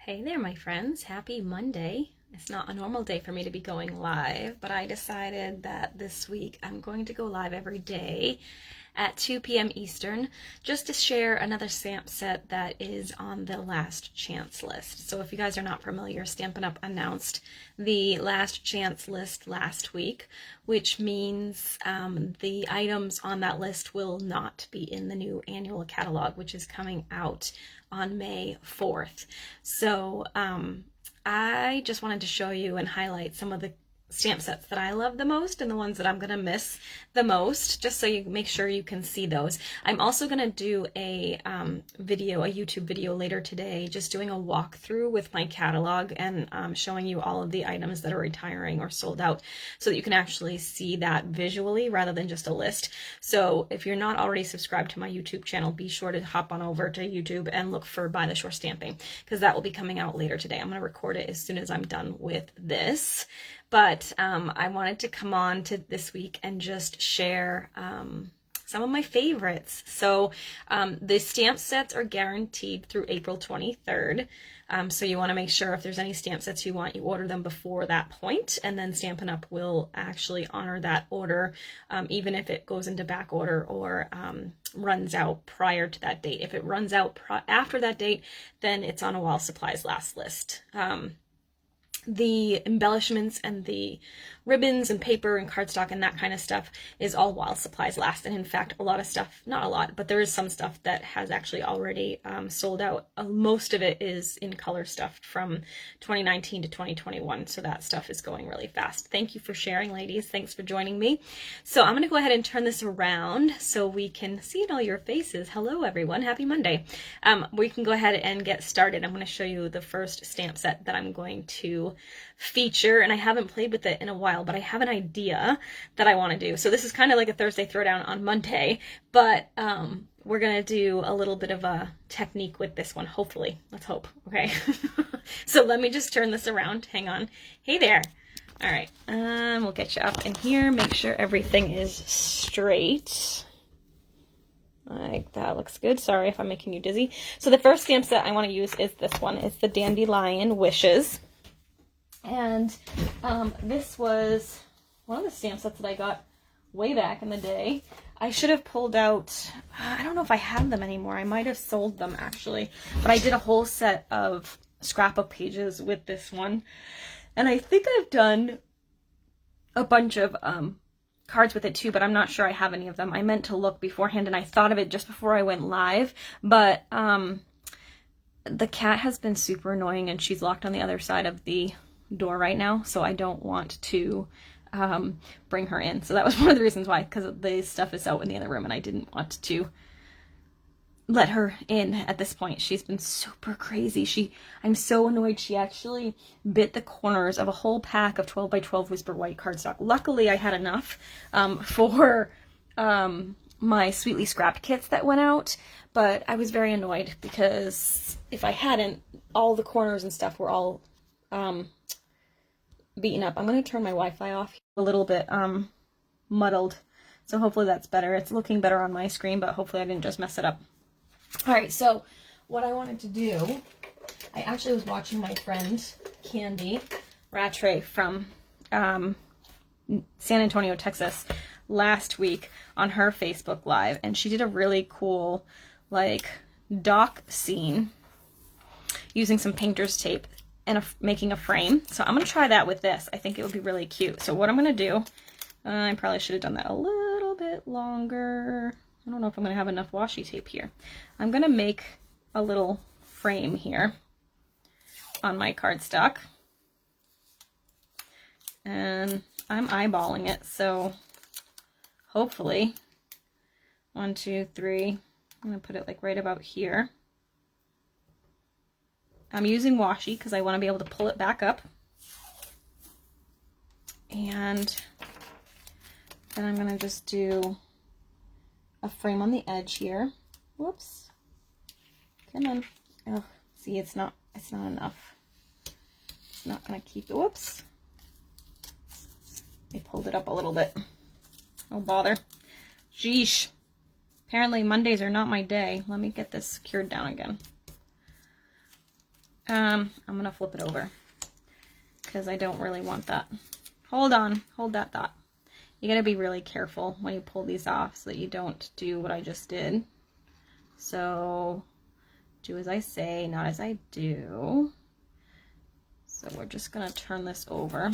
Hey there, my friends. Happy Monday. It's not a normal day for me to be going live, but I decided that this week I'm going to go live every day at 2 p.m. Eastern just to share another stamp set that is on the last chance list. So if you guys are not familiar, Stampin' Up! Announced the last chance list last week, which means the items on that list will not be in the new annual catalog, which is coming out on May 4th. So I just wanted to show you and highlight some of the stamp sets that I love the most and the ones that I'm gonna miss the most, just so you make sure you can see those. I'm also gonna do a YouTube video later today, just doing a walkthrough with my catalog and showing you all of the items that are retiring or sold out, so that you can actually see that visually rather than just a list. So if you're not already subscribed to my YouTube channel, be sure to hop on over to YouTube and look for By the Shore Stamping, because that will be coming out later today. I'm gonna record it as soon as I'm done with this. But I wanted to come on to this week and just share some of my favorites. So the stamp sets are guaranteed through April 23rd. So you want to make sure if there's any stamp sets you want, you order them before that point, and then Stampin' Up! Will actually honor that order, even if it goes into back order or runs out prior to that date. If it runs out after that date, then it's on a while supplies last list. The embellishments and the ribbons and paper and cardstock and that kind of stuff is all while supplies last. And in fact, a lot of stuff, not a lot, but there is some stuff that has actually already sold out. Most of it is in color stuff from 2019 to 2021. So that stuff is going really fast. Thank you for sharing, ladies. Thanks for joining me. So I'm going to go ahead and turn this around so we can see all your faces. Hello, everyone. Happy Monday. We can go ahead and get started. I'm going to show you the first stamp set that I'm going to feature, and I haven't played with it in a while, but I have an idea that I want to do. So this is kind of like a Thursday Throwdown on Monday, but we're gonna do a little bit of a technique with this one, hopefully. Let's hope. Okay. So let me just turn this around. Hang on. Hey there. All right, we'll get you up in here, make sure everything is straight. Like that looks good. Sorry if I'm making you dizzy. So the first stamp set I want to use is this one. It's the Dandelion Wishes. And this was one of the stamp sets that I got way back in the day. I should have pulled out, I don't know if I have them anymore. I might have sold them actually. But I did a whole set of scrapbook pages with this one. And I think I've done a bunch of cards with it too, but I'm not sure I have any of them. I meant to look beforehand and I thought of it just before I went live. But the cat has been super annoying and she's locked on the other side of the door right now, so I don't want to bring her in. So that was one of the reasons why, because the stuff is out in the other room and I didn't want to let her in at this point. She's been super crazy. I'm so annoyed she actually bit the corners of a whole pack of 12 by 12 Whisper White cardstock. Luckily I had enough for my Sweetly Scrapped kits that went out, but I was very annoyed because if I hadn't, all the corners and stuff were all beaten up. I'm going to turn my Wi-Fi off a little bit muddled, so hopefully that's better. It's looking better on my screen, but hopefully I didn't just mess it up. All right, so what I wanted to do, I actually was watching my friend Candy Rattray from San Antonio, Texas last week on her Facebook Live, and she did a really cool like dock scene using some painter's tape and making a frame. So I'm going to try that with this. I think it would be really cute. So what I'm going to do, I probably should have done that a little bit longer. I don't know if I'm going to have enough washi tape here. I'm going to make a little frame here on my cardstock. And I'm eyeballing it, so hopefully 1, 2, 3, I'm going to put it like right about here. I'm using washi because I want to be able to pull it back up. And then I'm going to just do a frame on the edge here. Whoops. Come on. Oh, see, it's not enough. It's not going to keep it. Whoops. I pulled it up a little bit. Oh, bother. Sheesh. Apparently Mondays are not my day. Let me get this secured down again. I'm going to flip it over because I don't really want that. Hold on, hold that thought. You got to be really careful when you pull these off so that you don't do what I just did. So do as I say, not as I do. So we're just going to turn this over.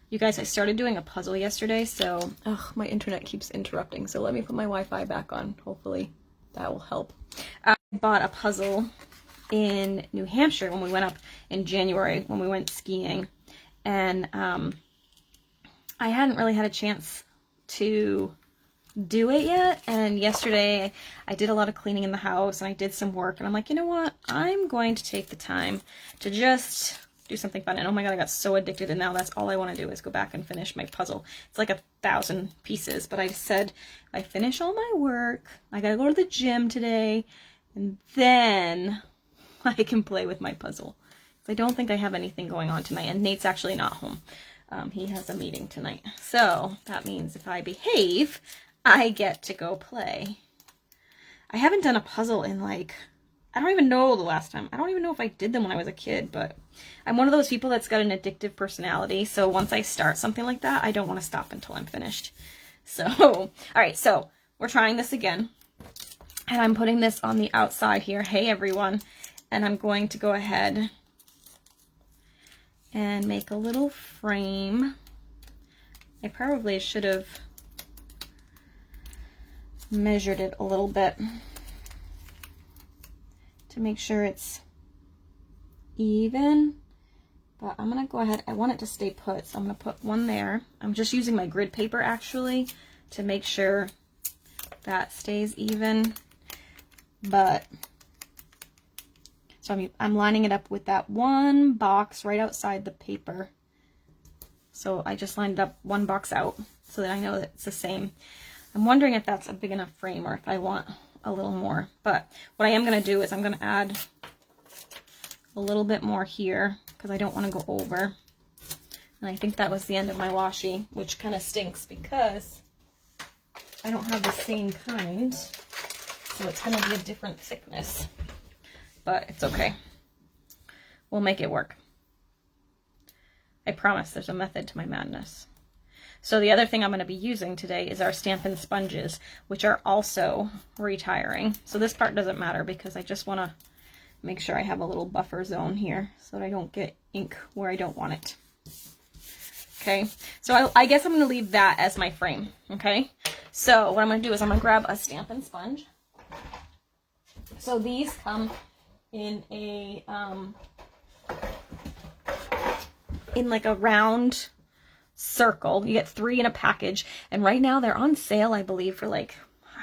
You guys, I started doing a puzzle yesterday, so my internet keeps interrupting. So let me put my Wi-Fi back on. Hopefully that will help. I bought a puzzle in New Hampshire when we went up in January when we went skiing. And I hadn't really had a chance to do it yet. And yesterday I did a lot of cleaning in the house and I did some work. And I'm like, you know what? I'm going to take the time to just do something fun. And oh my God, I got so addicted. And now that's all I want to do is go back and finish my puzzle. It's like 1,000 pieces. But I said, if I finish all my work, I got to go to the gym today. And then I can play with my puzzle. I don't think I have anything going on tonight. And Nate's actually not home. He has a meeting tonight. So that means if I behave, I get to go play. I haven't done a puzzle in like, I don't even know the last time. I don't even know if I did them when I was a kid, but I'm one of those people that's got an addictive personality. So once I start something like that, I don't want to stop until I'm finished. So, all right, so we're trying this again. And I'm putting this on the outside here. Hey, everyone. And I'm going to go ahead and make a little frame. I probably should have measured it a little bit to make sure it's even, but I'm gonna go ahead, I want it to stay put, so I'm gonna put one there. I'm just using my grid paper actually to make sure that stays even, but so I'm lining it up with that one box right outside the paper. So I just lined up one box out so that I know that it's the same. I'm wondering if that's a big enough frame or if I want a little more. But what I am going to do is I'm going to add a little bit more here because I don't want to go over. And I think that was the end of my washi, which kind of stinks because I don't have the same kind. So it's going to be a different thickness. But it's okay. We'll make it work. I promise there's a method to my madness. So the other thing I'm going to be using today is our Stampin' sponges, which are also retiring. So this part doesn't matter because I just want to make sure I have a little buffer zone here so that I don't get ink where I don't want it. Okay, so I guess I'm going to leave that as my frame. Okay, so what I'm going to do is I'm going to grab a Stampin' sponge. So these come in a in like a round circle. You get 3 in a package, and right now they're on sale, I believe, for like,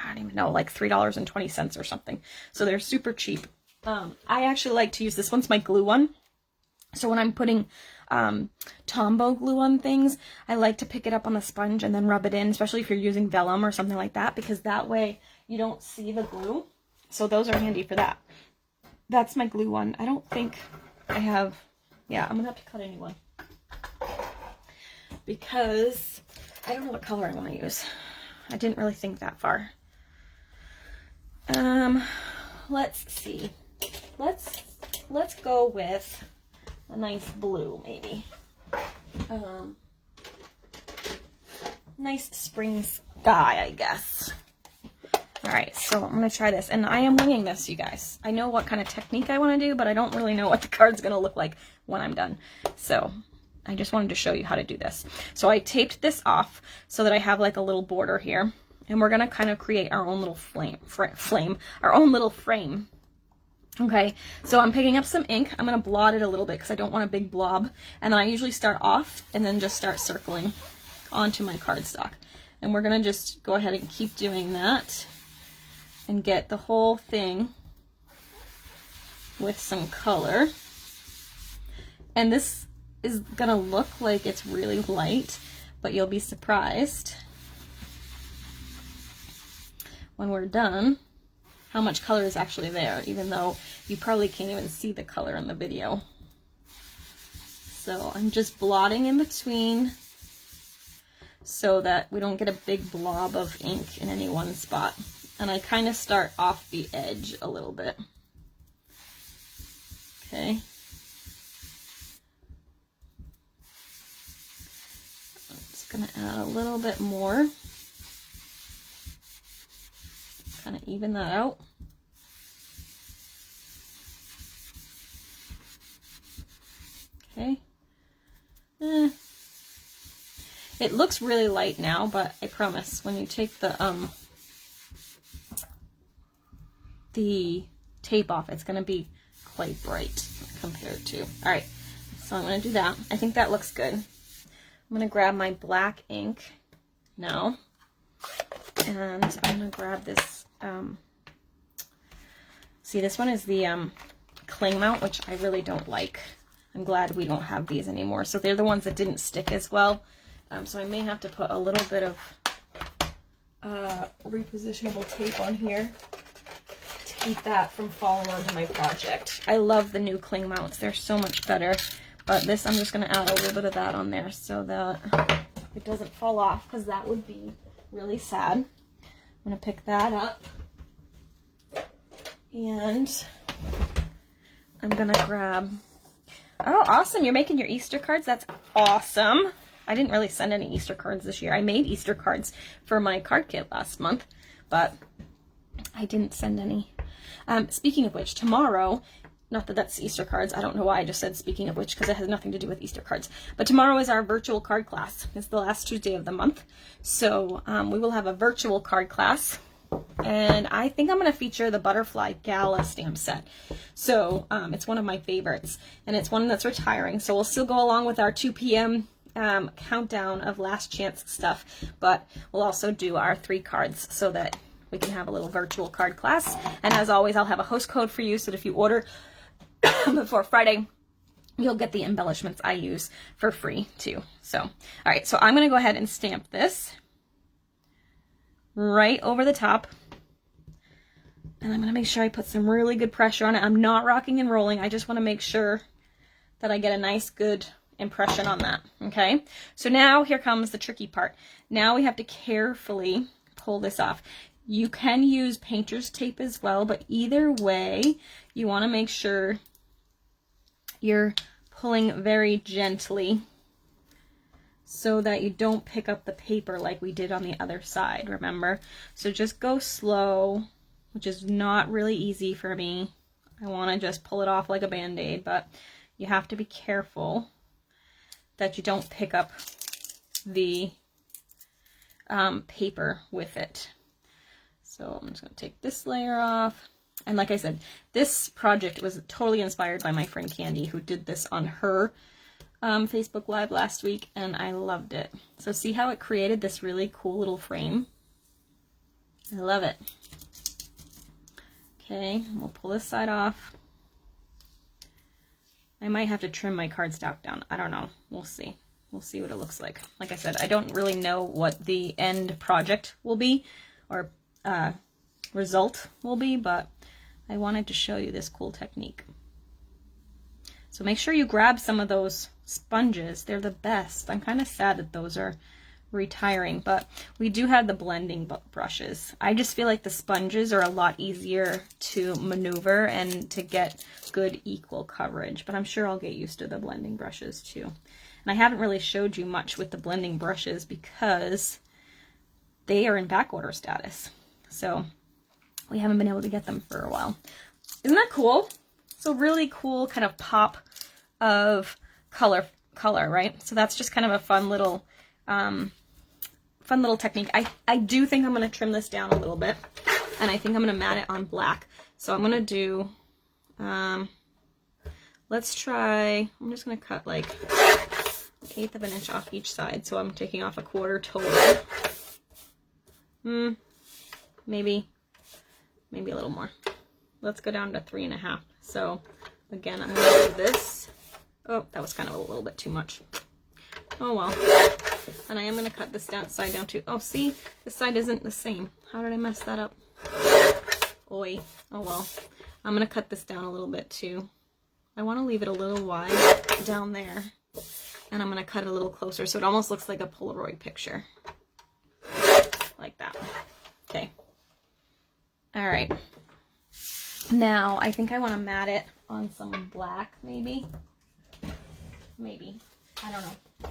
I don't even know, like $3.20 or something. So they're super cheap. I actually like to use this one's my glue one. So when I'm putting Tombow glue on things, I like to pick it up on the sponge and then rub it in, especially if you're using vellum or something like that, because that way you don't see the glue. So those are handy for that. That's my glue one. I don't think I have, yeah, I'm gonna have to cut a new one because I don't know what color I want to use. I didn't really think that far. Let's see. Let's go with a nice blue, maybe. Nice spring sky, I guess. All right, so I'm going to try this, and I am winging this, you guys. I know what kind of technique I want to do, but I don't really know what the card's going to look like when I'm done. So I just wanted to show you how to do this. So I taped this off so that I have like a little border here, and we're going to kind of create our own little our own little frame. Okay, so I'm picking up some ink. I'm going to blot it a little bit because I don't want a big blob. And then I usually start off and then just start circling onto my cardstock. And we're going to just go ahead and keep doing that and get the whole thing with some color. And this is going to look like it's really light, but you'll be surprised when we're done how much color is actually there, even though you probably can't even see the color in the video. So I'm just blotting in between so that we don't get a big blob of ink in any one spot. And I kind of start off the edge a little bit. Okay. I'm just gonna add a little bit more. Kind of even that out. Okay. It looks really light now, but I promise when you take the tape off, it's going to be quite bright compared to. All right, so I'm going to do that. I think that looks good. I'm going to grab my black ink now, and I'm going to grab this. See, this one is the cling mount, which I really don't like. I'm glad we don't have these anymore. So they're the ones that didn't stick as well. So I may have to put a little bit of repositionable tape on here to keep that from falling onto my project. I love the new cling mounts. They're so much better. But this, I'm just going to add a little bit of that on there so that it doesn't fall off, because that would be really sad. I'm going to pick that up. And I'm going to grab... Oh, awesome. You're making your Easter cards? That's awesome. I didn't really send any Easter cards this year. I made Easter cards for my card kit last month, but I didn't send any. Speaking of which, tomorrow, not that that's Easter cards. I don't know why I just said speaking of which, because it has nothing to do with Easter cards. But tomorrow is our virtual card class. It's the last Tuesday of the month. So we will have a virtual card class. And I think I'm going to feature the Butterfly Gala stamp set. So it's one of my favorites, and it's one that's retiring. So we'll still go along with our 2 p.m. Countdown of last chance stuff, but we'll also do our 3 cards so that we can have a little virtual card class. And as always, I'll have a host code for you, so that if you order before Friday, you'll get the embellishments I use for free too. So, all right, so I'm going to go ahead and stamp this right over the top. And I'm going to make sure I put some really good pressure on it. I'm not rocking and rolling. I just want to make sure that I get a nice, good impression on that. Okay. So now here comes the tricky part. Now we have to carefully pull this off. You can use painter's tape as well, but either way, you want to make sure you're pulling very gently so that you don't pick up the paper like we did on the other side, remember? So just go slow, which is not really easy for me. I want to just pull it off like a band-aid, but you have to be careful that you don't pick up the paper with it. So I'm just going to take this layer off. And like I said, this project was totally inspired by my friend Candy, who did this on her Facebook Live last week, and I loved it. So see how it created this really cool little frame? I love it. Okay, we'll pull this side off. I might have to trim my cardstock down. I don't know. We'll see. We'll see what it looks like. Like I said, I don't really know what the end project will be, or result will be, but I wanted to show you this cool technique. So make sure you grab some of those sponges. They're the best. I'm kind of sad that those are retiring, but we do have the blending brushes. I just feel like the sponges are a lot easier to maneuver and to get good equal coverage, but I'm sure I'll get used to the blending brushes too. And I haven't really showed you much with the blending brushes because they are in back order status. So we haven't been able to get them for a while. Isn't that cool? So really cool kind of pop of color, right? So that's just kind of a fun little technique. I do think I'm going to trim this down a little bit, and I think I'm going to mat it on black. So I'm going to do, let's try, I'm just going to cut like 1/8 of an inch off each side. So I'm taking off 1/4 total. Maybe a little more. Let's go down to 3.5. So again, I'm going to do this. Oh, that was kind of a little bit too much. Oh well. And I am going to cut this side down too. Oh, see? This side isn't the same. How did I mess that up? Oi. Oh well. I'm going to cut this down a little bit too. I want to leave it a little wide down there. And I'm going to cut it a little closer so it almost looks like a Polaroid picture. Like that. Okay. All right. Now, I think I want to mat it on some black, maybe. Maybe. I don't know.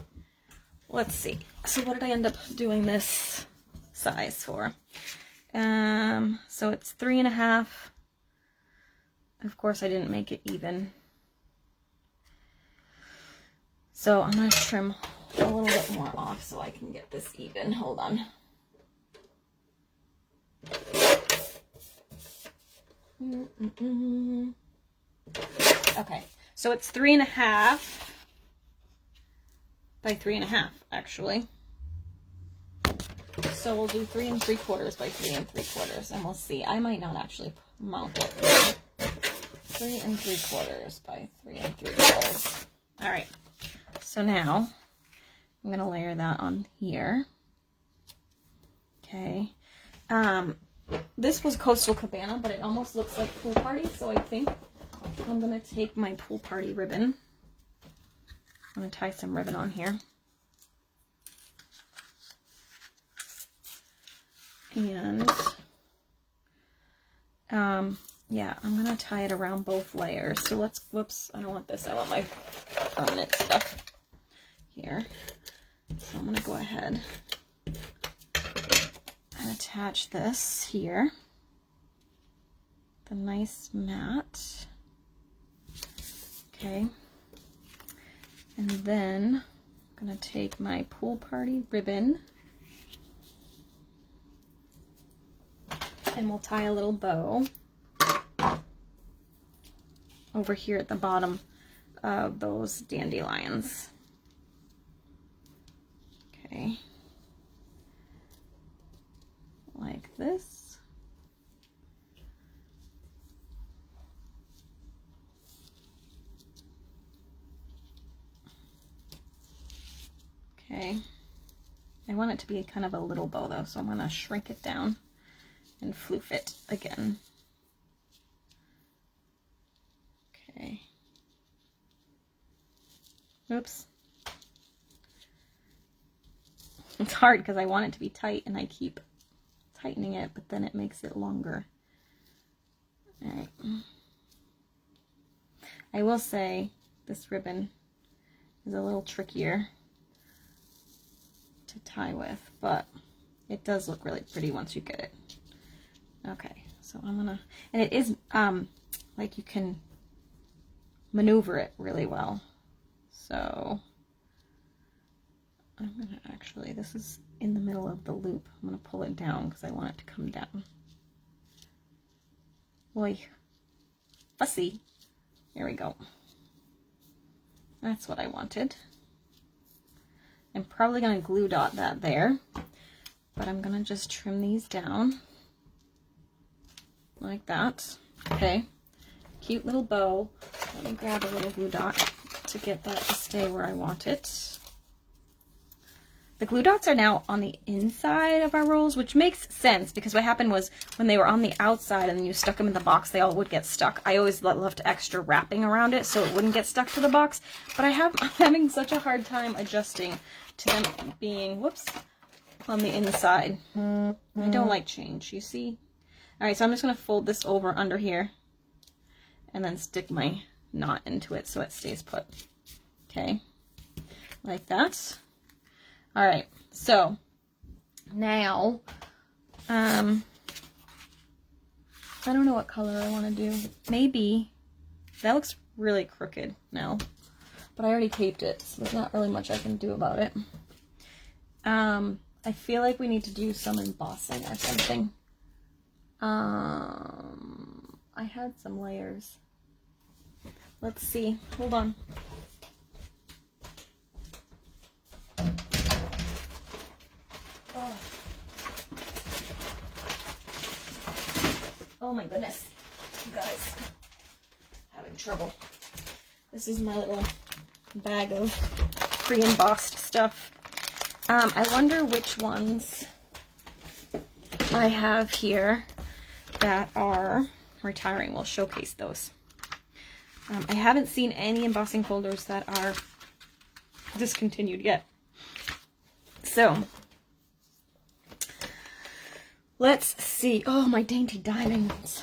Let's see. So what did I end up doing this size for? So it's 3.5. Of course, I didn't make it even. So I'm going to trim a little bit more off so I can get this even. Hold on. Okay, so it's 3.5 by 3.5 actually. So we'll do 3 3/4 by 3 3/4, and we'll see. I might not actually mount it. 3 3/4 by 3 3/4. All right. So now I'm gonna layer that on here. Okay. This was Coastal Cabana, but it almost looks like Pool Party, so I think I'm gonna take my Pool Party ribbon. I'm gonna tie some ribbon on here. And yeah, I'm gonna tie it around both layers. So let's, whoops, I don't want this. I want my permanent stuff here. So I'm gonna go ahead and attach this here. The nice mat. Okay. And then I'm gonna take my Pool Party ribbon and we'll tie a little bow over here at the bottom of those dandelions. Okay. Like this. Okay. I want it to be kind of a little bow though, so I'm going to shrink it down and floof it again. Okay. Oops. It's hard because I want it to be tight and I keep tightening it, but then it makes it longer. All right. I will say this ribbon is a little trickier to tie with, but it does look really pretty once you get it. Okay, so I'm gonna, and it is like you can maneuver it really well. So I'm gonna actually, this is in the middle of the loop. I'm gonna pull it down because I want it to come down. Boy, fussy. There we go. That's what I wanted. I'm probably gonna glue dot that there, but I'm gonna just trim these down like that. Okay, cute little bow. Let me grab a little glue dot to get that to stay where I want it. The glue dots are now on the inside of our rolls, which makes sense because what happened was when they were on the outside and you stuck them in the box, they all would get stuck. I always left extra wrapping around it so it wouldn't get stuck to the box, but I'm having such a hard time adjusting to them being, whoops, on the inside. I don't like change, you see? All right, so I'm just gonna fold this over under here and then stick my knot into it so it stays put. Okay, like that. All right, so now, I don't know what color I want to do. Maybe, that looks really crooked now, but I already taped it, so there's not really much I can do about it. I feel like we need to do some embossing or something. I had some layers. Let's see, hold on. Oh my goodness, you guys, having trouble. This is my little bag of pre-embossed stuff. I wonder which ones I have here that are retiring. We'll showcase those. I haven't seen any embossing folders that are discontinued yet. So, let's see. Oh, my dainty diamonds.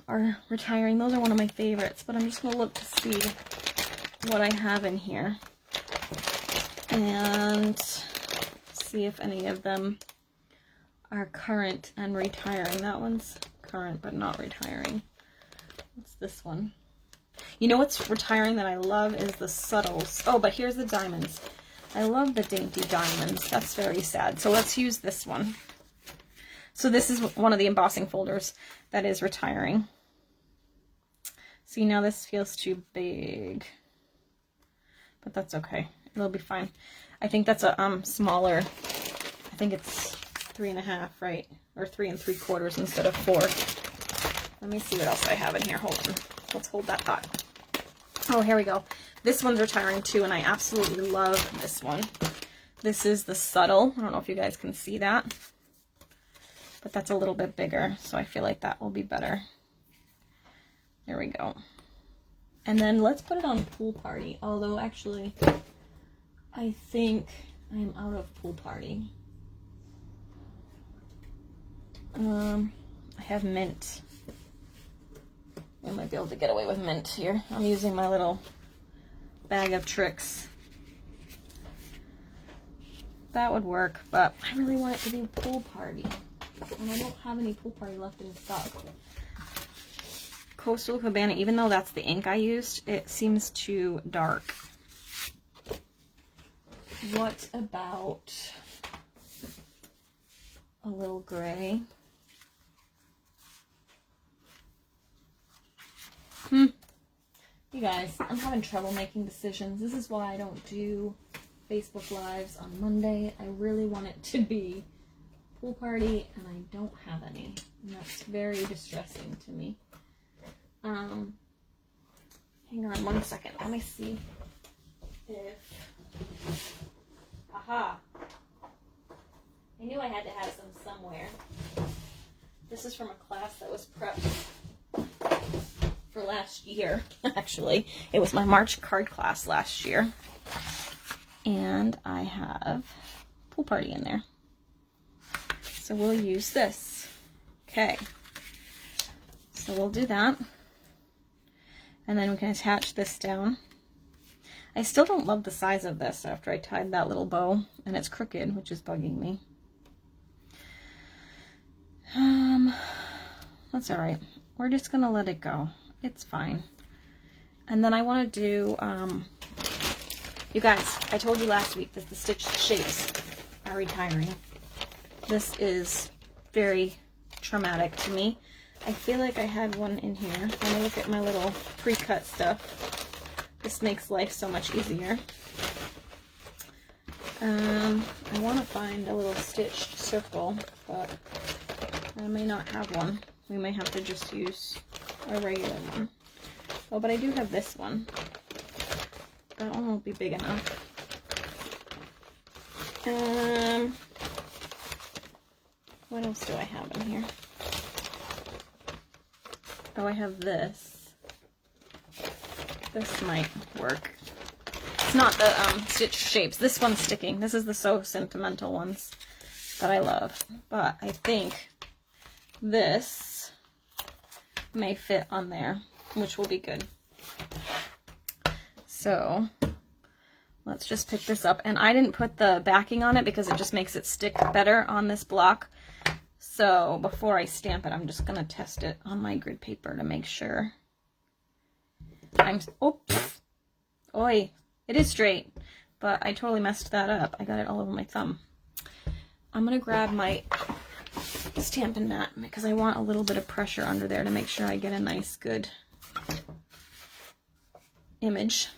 are retiring. Those are one of my favorites, but I'm just going to look to see what I have in here and see if any of them are current and retiring. That one's current but not retiring. What's this one? You know what's retiring that I love is the subtles. Oh, but here's the diamonds. I love the dainty diamonds. That's very sad. So let's use this one. So this is one of the embossing folders that is retiring. See, now this feels too big, but that's okay. It'll be fine. I think that's a smaller, I think it's 3.5, right? Or 3 3/4 instead of 4. Let me see what else I have in here. Hold on. Let's hold that thought. Oh, here we go. This one's retiring too, and I absolutely love this one. This is the subtle. I don't know if you guys can see that, but that's a little bit bigger, so I feel like that will be better. There we go. And then let's put it on Pool Party, although actually I think I'm out of Pool Party. I have mint. I might be able to get away with mint here. I'm using my little bag of tricks. That would work, but I really want it to be Pool Party. And I don't have any Pool Party left in stock. Coastal Cabana, even though that's the ink I used, it seems too dark. What about a little gray? You guys, I'm having trouble making decisions. This is why I don't do Facebook Lives on Monday. I really want it to be Pool Party, and I don't have any. And that's very distressing to me. Hang on one second. Let me see if... Aha! I knew I had to have some somewhere. This is from a class that was prepped for last year, actually. It was my March card class last year. And I have Pool Party in there. So we'll use this. Okay. So we'll do that. And then we can attach this down. I still don't love the size of this after I tied that little bow, and it's crooked, which is bugging me. That's all right. We're just gonna let it go. It's fine. And then I want to do, you guys, I told you last week that the stitch shapes are retiring. This is very traumatic to me. I feel like I had one in here. When I look at my little pre-cut stuff, this makes life so much easier. I want to find a little stitched circle, but I may not have one. We may have to just use a regular one. Oh, but I do have this one. That one won't be big enough. What else do I have in here? Oh, I have this. This might work. It's not the stitch shapes. This one's sticking. This is the So Sentimental ones that I love. But I think this may fit on there, which will be good. So let's just pick this up. And I didn't put the backing on it because it just makes it stick better on this block. So before I stamp it, I'm just going to test it on my grid paper to make sure. Oi, it is straight, but I totally messed that up. I got it all over my thumb. I'm going to grab my Stampin' mat because I want a little bit of pressure under there to make sure I get a nice, good image.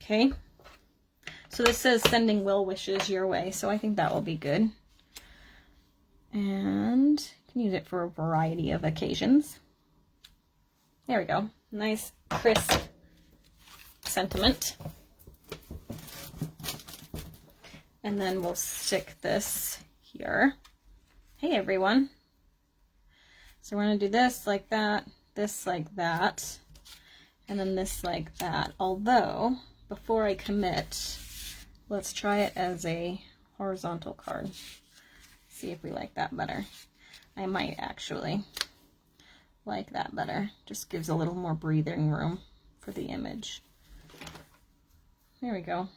Okay. So this says sending will wishes your way, so I think that will be good. And you can use it for a variety of occasions. There we go. Nice, crisp sentiment. And then we'll stick this here. Hey, everyone. So we're going to do this like that, this like that, and then this like that. Although, before I commit, let's try it as a horizontal card. See if we like that better. I might actually. like that better. Just gives a little more breathing room for the image. There we go.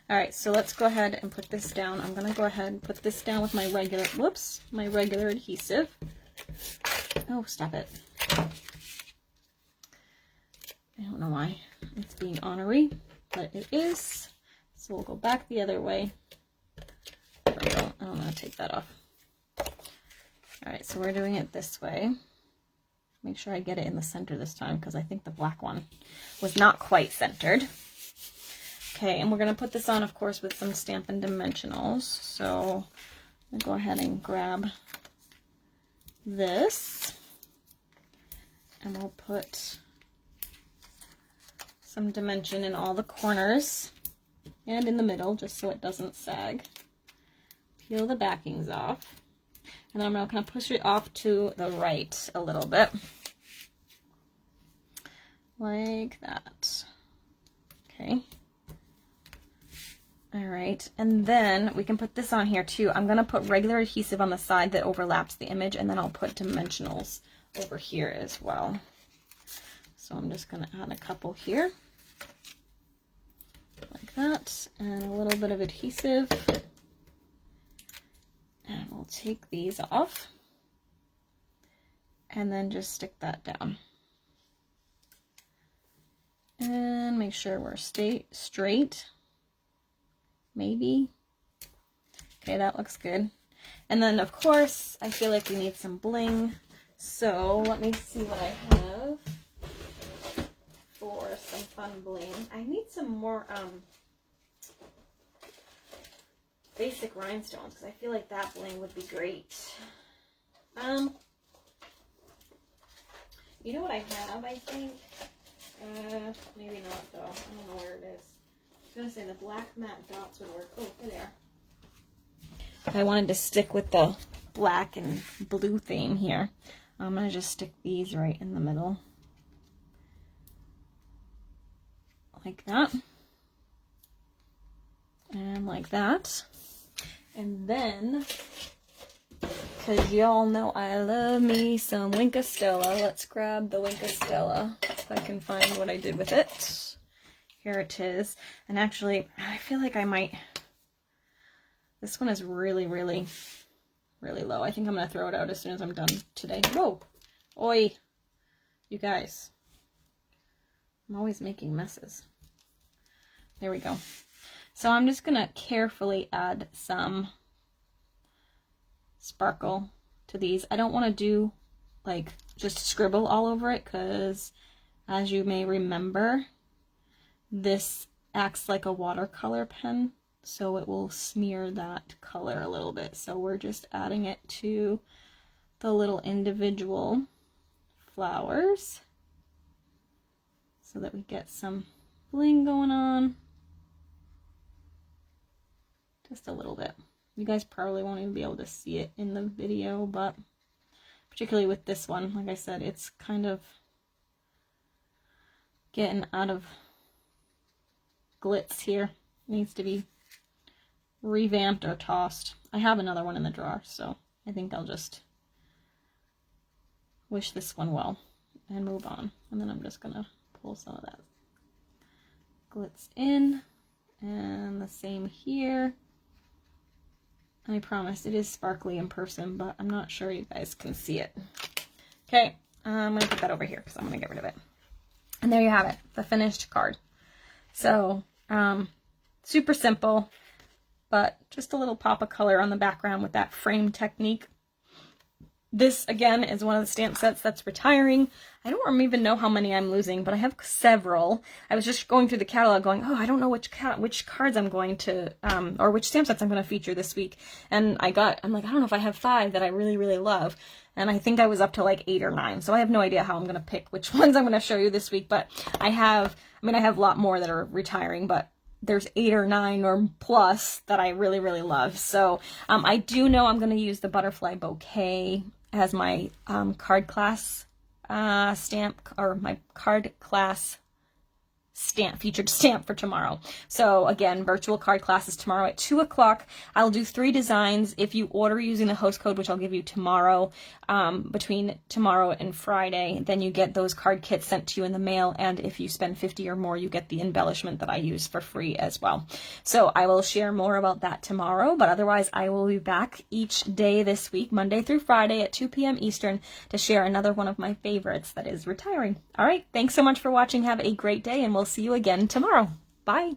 All right, so let's go ahead and put this down. I'm gonna go ahead and put this down with my regular, whoops, my regular adhesive. Oh, stop it. I don't know why it's being ornery, but it is. So we'll go back the other way. There we go. I'm gonna take that off. All right, so we're doing it this way. Make sure I get it in the center this time because I think the black one was not quite centered. Okay, and we're going to put this on, of course, with some Stampin' Dimensionals. So I'm going to go ahead and grab this. And we'll put some dimension in all the corners and in the middle, just so it doesn't sag. Peel the backings off. And then I'm going to push it off to the right a little bit. Like that. Okay. All right, and then we can put this on here too. I'm gonna put regular adhesive on the side that overlaps the image, and then I'll put dimensionals over here as well. So I'm just gonna add a couple here, like that, and a little bit of adhesive. And we'll take these off, and then just stick that down. And make sure we're straight. Maybe. Okay, that looks good. And then, of course, I feel like we need some bling. So let me see what I have for some fun bling. I need some more basic rhinestones because I feel like that bling would be great. You know what I have, I think? Maybe not though. I don't know where it is. I was going to say the black matte dots would work. Oh, there they are. I wanted to stick with the black and blue theme here. I'm going to just stick these right in the middle. Like that. And like that. And then, because y'all know I love me some Wink of Stella, let's grab the Wink of Stella if I can find what I did with it. Here it is. And actually, I feel like I might, this one is really, really, really low. I think I'm going to throw it out as soon as I'm done today. Whoa! Oi! You guys. I'm always making messes. There we go. So I'm just going to carefully add some sparkle to these. I don't want to do like just scribble all over it because as you may remember, this acts like a watercolor pen, so it will smear that color a little bit. So we're just adding it to the little individual flowers so that we get some bling going on. Just a little bit. You guys probably won't even be able to see it in the video, but particularly with this one, like I said, it's kind of getting out of glitz here. It needs to be revamped or tossed. I have another one in the drawer, so I think I'll just wish this one well and move on. And then I'm just gonna pull some of that glitz in, and the same here. I promise it is sparkly in person, but I'm not sure you guys can see it. Okay, I'm gonna put that over here because I'm gonna get rid of it. And there you have it, the finished card. So, super simple, but just a little pop of color on the background with that frame technique. This, again, is one of the stamp sets that's retiring. I don't even know how many I'm losing, but I have several. I was just going through the catalog going, oh, I don't know which cards I'm going to, or which stamp sets I'm going to feature this week. And I'm like, I don't know if I have 5 that I really, really love. And I think I was up to like 8 or 9. So I have no idea how I'm going to pick which ones I'm going to show you this week. But I have a lot more that are retiring, but there's 8 or 9 or plus that I really, really love. So I do know I'm going to use the butterfly bouquet as my card class stamp, or my card class featured stamp for tomorrow. So again, virtual card classes tomorrow at 2 o'clock. I'll do 3 designs. If you order using the host code, which I'll give you tomorrow, between tomorrow and Friday, then you get those card kits sent to you in the mail. And if you spend 50 or more, you get the embellishment that I use for free as well. So I will share more about that tomorrow, but otherwise I will be back each day this week, Monday through Friday at 2 p.m. Eastern, to share another one of my favorites that is retiring. All right, thanks so much for watching. Have a great day, and we'll see you again tomorrow. Bye.